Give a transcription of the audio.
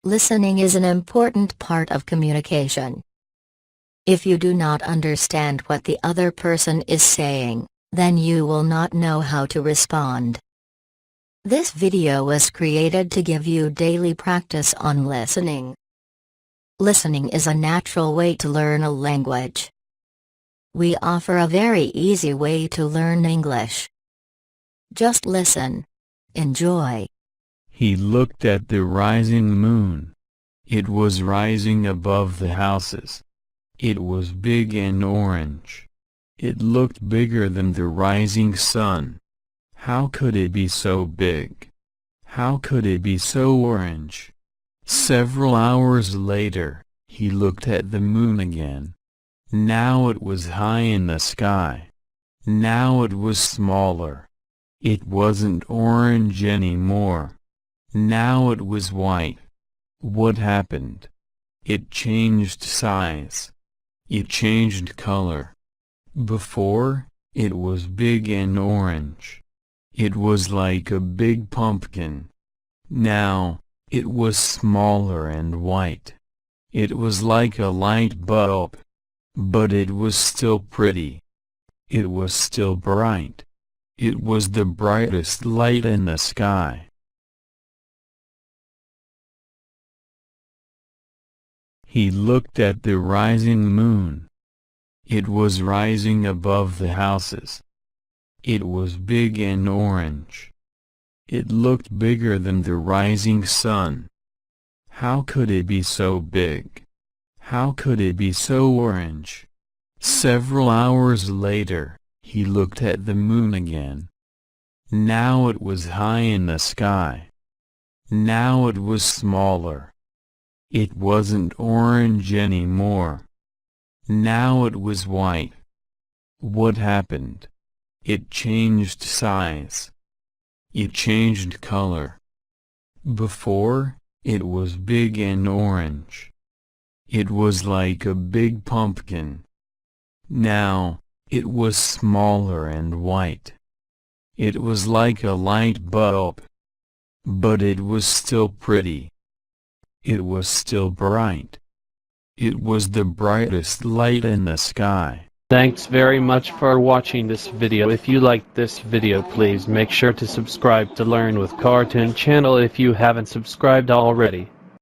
Listening is an important part of communication. If you do not understand what the other person is saying, then you will not know how to respond. This video was created to give you daily practice on listening. Listening is a natural way to learn a language. We offer a very easy way to learn English. Just listen. Enjoy. He looked at the rising moon. It was rising above the houses. It was big and orange. It looked bigger than the rising sun. How could it be so big? How could it be so orange? Several hours later, he looked at the moon again. Now it was high in the sky. Now it was smaller. It wasn't orange anymore. Now it was white. What happened? It changed size. It changed color. Before, it was big and orange. It was like a big pumpkin. Now, it was smaller and white. It was like a light bulb. But it was still pretty. It was still bright. It was the brightest light in the sky. He looked at the rising moon. It was rising above the houses. It was big and orange. It looked bigger than the rising sun. How could it be so big? How could it be so orange? Several hours later, he looked at the moon again. Now it was high in the sky. Now it was smaller. It wasn't orange anymore. Now it was white. What happened? It changed size. It changed color. Before, it was big and orange. It was like a big pumpkin. Now, it was smaller and white. It was like a light bulb. But it was still pretty. It was still bright. It was the brightest light in the sky. Thanks very much for watching this video. If you liked this video, please make sure to subscribe to Learn with Cartoon channel if you haven't subscribed already.